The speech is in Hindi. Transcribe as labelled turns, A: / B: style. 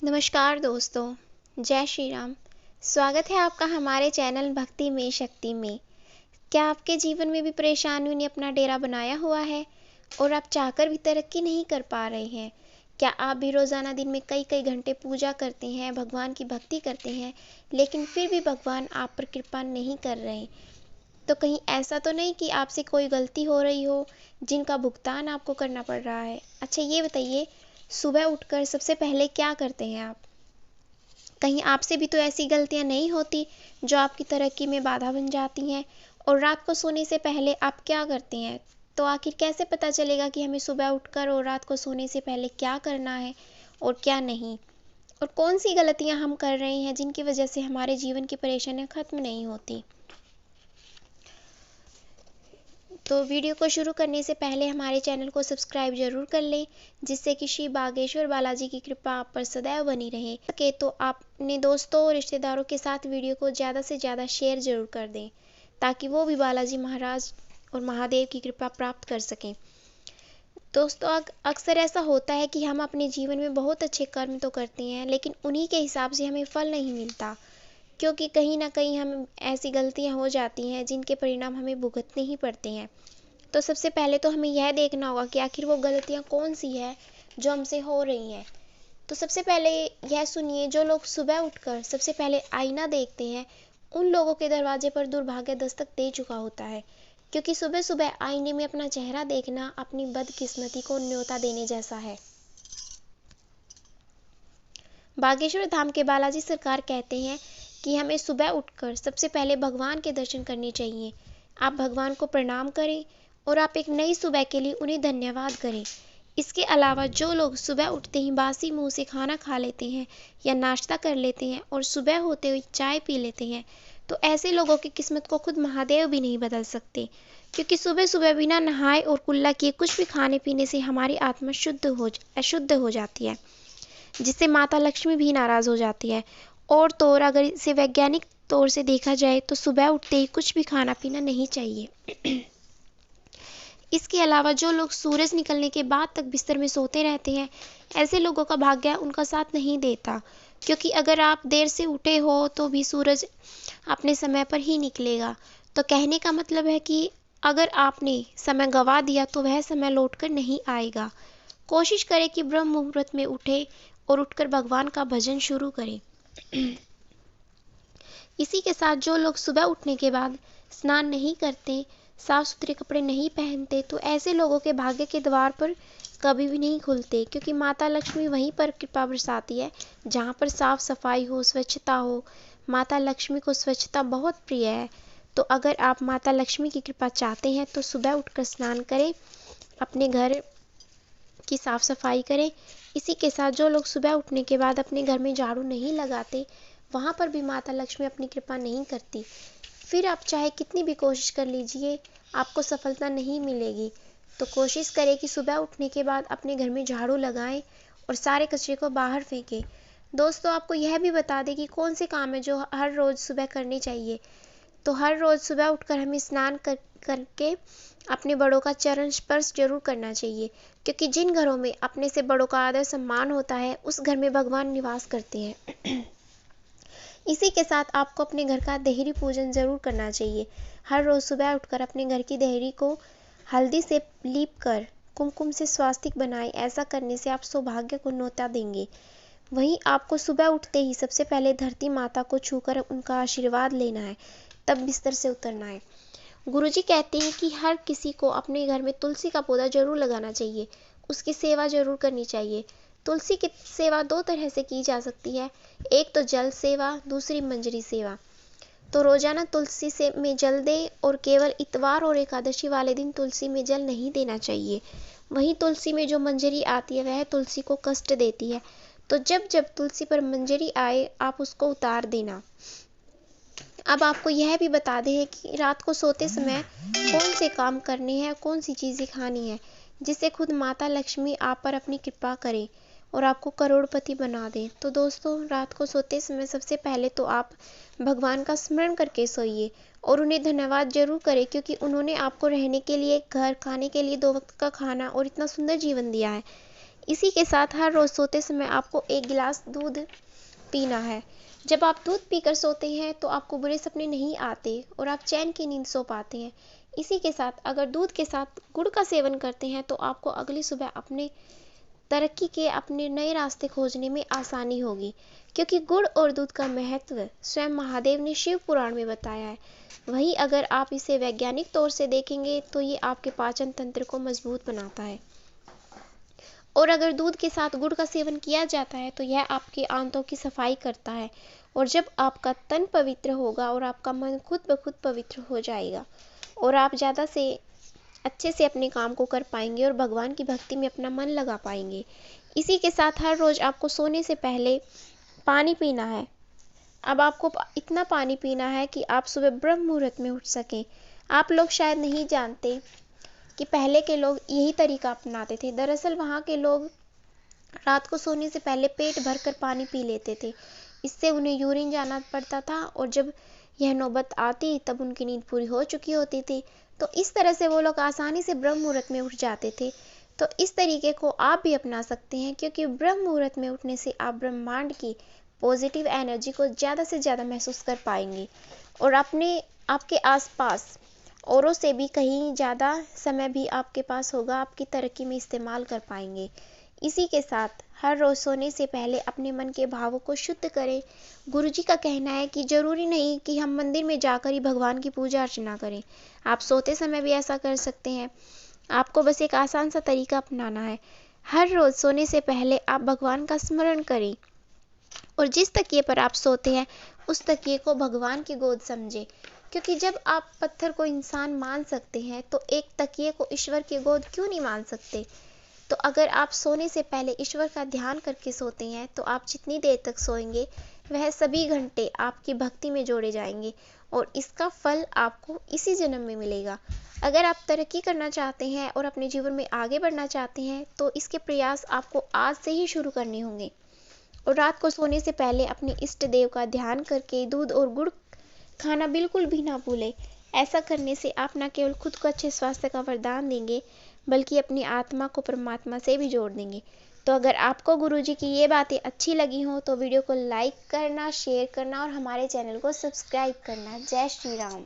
A: नमस्कार दोस्तों, जय श्री राम। स्वागत है आपका हमारे चैनल भक्ति में शक्ति में। क्या आपके जीवन में भी परेशानियों ने अपना डेरा बनाया हुआ है और आप चाहकर भी तरक्की नहीं कर पा रहे हैं? क्या आप भी रोज़ाना दिन में कई कई घंटे पूजा करते हैं, भगवान की भक्ति करते हैं, लेकिन फिर भी भगवान आप पर कृपा नहीं कर रहे? तो कहीं ऐसा तो नहीं कि आपसे कोई गलती हो रही हो जिनका भुगतान आपको करना पड़ रहा है? अच्छा ये बताइए, सुबह उठकर सबसे पहले क्या करते हैं आप? कहीं आपसे भी तो ऐसी गलतियां नहीं होती जो आपकी तरक्की में बाधा बन जाती हैं? और रात को सोने से पहले आप क्या करते हैं? तो आखिर कैसे पता चलेगा कि हमें सुबह उठकर और रात को सोने से पहले क्या करना है और क्या नहीं? और कौन सी गलतियां हम कर रहे हैं जिनकी वजह से हमारे जीवन की परेशानियां खत्म नहीं होती? तो वीडियो को शुरू करने से पहले हमारे चैनल को सब्सक्राइब जरूर कर लें, जिससे कि श्री बागेश्वर बालाजी की कृपा आप पर सदैव बनी रहे। सके तो आप अपने दोस्तों और रिश्तेदारों के साथ वीडियो को ज़्यादा से ज़्यादा शेयर जरूर कर दें, ताकि वो भी बालाजी महाराज और महादेव की कृपा प्राप्त कर सकें। दोस्तों, अक्सर ऐसा होता है कि हम अपने जीवन में बहुत अच्छे कर्म तो करते हैं, लेकिन उन्हीं के हिसाब से हमें फल नहीं मिलता, क्योंकि कहीं ना कहीं हम ऐसी गलतियां हो जाती हैं जिनके परिणाम हमें भुगतने ही पड़ते हैं। तो सबसे पहले तो हमें यह देखना होगा कि आखिर वो गलतियां कौन सी है जो हमसे हो रही हैं। तो सबसे पहले यह सुनिए, जो लोग सुबह उठकर सबसे पहले आईना देखते हैं, उन लोगों के दरवाजे पर दुर्भाग्य दस्तक दे चुका होता है, क्योंकि सुबह सुबह आईने में अपना चेहरा देखना अपनी बदकिस्मती को न्योता देने जैसा है। बागेश्वर धाम के बालाजी सरकार कहते हैं कि हमें सुबह उठकर सबसे पहले भगवान के दर्शन करने चाहिए। आप भगवान को प्रणाम करें और आप एक नई सुबह के लिए उन्हें धन्यवाद करें। इसके अलावा जो लोग सुबह उठते ही बासी मुंह से खाना खा लेते हैं या नाश्ता कर लेते हैं और सुबह होते हुए चाय पी लेते हैं, तो ऐसे लोगों की किस्मत को खुद महादेव भी नहीं बदल सकते, क्योंकि सुबह सुबह बिना नहाए और कुल्ला किए कुछ भी खाने पीने से हमारी आत्मा अशुद्ध हो जाती है, जिससे माता लक्ष्मी भी नाराज हो जाती है। और तो और अगर इसे वैज्ञानिक तौर से देखा जाए तो सुबह उठते ही कुछ भी खाना पीना नहीं चाहिए। इसके अलावा जो लोग सूरज निकलने के बाद तक बिस्तर में सोते रहते हैं, ऐसे लोगों का भाग्य उनका साथ नहीं देता, क्योंकि अगर आप देर से उठे हो तो भी सूरज अपने समय पर ही निकलेगा। तो कहने का मतलब है कि अगर आपने समय गंवा दिया तो वह समय लौटकर नहीं आएगा। कोशिश करें कि ब्रह्म मुहूर्त में उठे और उठकर भगवान का भजन शुरू करें। इसी के साथ जो लोग सुबह उठने के बाद स्नान नहीं करते, साफ सुथरे कपड़े नहीं पहनते, तो ऐसे लोगों के भाग्य के द्वार पर कभी भी नहीं खुलते, क्योंकि माता लक्ष्मी वहीं पर कृपा बरसाती है जहाँ पर साफ सफाई हो, स्वच्छता हो। माता लक्ष्मी को स्वच्छता बहुत प्रिय है। तो अगर आप माता लक्ष्मी की कृपा चाहते हैं तो सुबह उठकर स्नान करें, अपने घर की साफ सफाई करें। इसी के साथ जो लोग सुबह उठने के बाद अपने घर में झाड़ू नहीं लगाते, वहाँ पर भी माता लक्ष्मी अपनी कृपा नहीं करती। फिर आप चाहे कितनी भी कोशिश कर लीजिए, आपको सफलता नहीं मिलेगी। तो कोशिश करें कि सुबह उठने के बाद अपने घर में झाड़ू लगाएं और सारे कचरे को बाहर फेंकें। दोस्तों, आपको यह भी बता दें कि कौन से काम है जो हर रोज़ सुबह करने चाहिए। तो हर रोज़ सुबह उठकर हमें स्नान करके अपने बड़ों का चरण स्पर्श जरूर करना चाहिए, क्योंकि जिन घरों में अपने से बड़ों का आदर सम्मान होता है, उस घर में भगवान निवास करते हैं। इसी के साथ आपको अपने घर का देहरी पूजन जरूर करना चाहिए। हर रोज सुबह उठकर अपने घर की देहरी को हल्दी से लीप कर कुमकुम से स्वास्तिक बनाएं। ऐसा करने से आप सौभाग्य को न्योता देंगे। वहीं आपको सुबह उठते ही सबसे पहले धरती माता को छूकर उनका आशीर्वाद लेना है, तब बिस्तर से उतरना है। गुरुजी कहते हैं कि हर किसी को अपने घर में तुलसी का पौधा जरूर लगाना चाहिए, उसकी सेवा जरूर करनी चाहिए। तुलसी की सेवा दो तरह से की जा सकती है, एक तो जल सेवा, दूसरी मंजरी सेवा। तो रोजाना तुलसी से में जल दें, और केवल इतवार और एकादशी वाले दिन तुलसी में जल नहीं देना चाहिए। वहीं तुलसी में जो मंजरी आती है वह तुलसी को कष्ट देती है, तो जब जब तुलसी पर मंजरी आए आप उसको उतार देना। अब आपको यह भी बता दें कि रात को सोते समय कौन से काम करने हैं, कौन सी चीज़ें खानी है, जिससे खुद माता लक्ष्मी आप पर अपनी कृपा करे और आपको करोड़पति बना दे। तो दोस्तों, रात को सोते समय सबसे पहले तो आप भगवान का स्मरण करके सोइए और उन्हें धन्यवाद जरूर करें, क्योंकि उन्होंने आपको रहने के लिए घर, खाने के लिए 2 वक्त का खाना और इतना सुंदर जीवन दिया है। इसी के साथ हर रोज़ सोते समय आपको 1 गिलास दूध पीना है। जब आप दूध पीकर सोते हैं तो आपको बुरे सपने नहीं आते और आप चैन की नींद सो पाते हैं। इसी के साथ अगर दूध के साथ गुड़ का सेवन करते हैं तो आपको अगली सुबह अपने तरक्की के अपने नए रास्ते खोजने में आसानी होगी, क्योंकि गुड़ और दूध का महत्व स्वयं महादेव ने शिव पुराण में बताया है। वहीं अगर आप इसे वैज्ञानिक तौर से देखेंगे तो ये आपके पाचन तंत्र को मजबूत बनाता है। और अगर दूध के साथ गुड़ का सेवन किया जाता है तो यह आपके आंतों की सफाई करता है, और जब आपका तन पवित्र होगा और आपका मन खुद ब खुद पवित्र हो जाएगा और आप ज़्यादा से अच्छे से अपने काम को कर पाएंगे और भगवान की भक्ति में अपना मन लगा पाएंगे। इसी के साथ हर रोज़ आपको सोने से पहले पानी पीना है। अब आपको इतना पानी पीना है कि आप सुबह ब्रह्म मुहूर्त में उठ सकें। आप लोग शायद नहीं जानते कि पहले के लोग यही तरीका अपनाते थे। दरअसल वहाँ के लोग रात को सोने से पहले पेट भरकर पानी पी लेते थे। इससे उन्हें यूरिन जाना पड़ता था और जब यह नौबत आती तब उनकी नींद पूरी हो चुकी होती थी। तो इस तरह से वो लोग आसानी से ब्रह्म मुहूर्त में उठ जाते थे। तो इस तरीके को आप भी अपना सकते हैं, क्योंकि ब्रह्म मुहूर्त में उठने से आप ब्रह्मांड की पॉजिटिव एनर्जी को ज़्यादा से ज़्यादा महसूस कर पाएंगे और आपके आसपास औरों से भी कहीं ज़्यादा समय भी आपके पास होगा, आपकी तरक्की में इस्तेमाल कर पाएंगे। इसी के साथ हर रोज़ सोने से पहले अपने मन के भावों को शुद्ध करें। गुरुजी का कहना है कि ज़रूरी नहीं कि हम मंदिर में जाकर ही भगवान की पूजा अर्चना करें, आप सोते समय भी ऐसा कर सकते हैं। आपको बस एक आसान सा तरीका अपनाना है। हर रोज़ सोने से पहले आप भगवान का स्मरण करें और जिस तकिए पर आप सोते हैं उस तकिए को भगवान की गोद समझें, क्योंकि जब आप पत्थर को इंसान मान सकते हैं तो एक तकिए को ईश्वर की गोद क्यों नहीं मान सकते। तो अगर आप सोने से पहले ईश्वर का ध्यान करके सोते हैं तो आप जितनी देर तक सोएंगे वह सभी घंटे आपकी भक्ति में जोड़े जाएंगे और इसका फल आपको इसी जन्म में मिलेगा। अगर आप तरक्की करना चाहते हैं और अपने जीवन में आगे बढ़ना चाहते हैं तो इसके प्रयास आपको आज से ही शुरू करने होंगे। और रात को सोने से पहले अपने इष्ट देव का ध्यान करके दूध और गुड़ खाना बिल्कुल भी ना भूलें। ऐसा करने से आप न केवल खुद को अच्छे स्वास्थ्य का वरदान देंगे बल्कि अपनी आत्मा को परमात्मा से भी जोड़ देंगे। तो अगर आपको गुरुजी की ये बातें अच्छी लगी हों तो वीडियो को लाइक करना, शेयर करना और हमारे चैनल को सब्सक्राइब करना। जय श्री राम।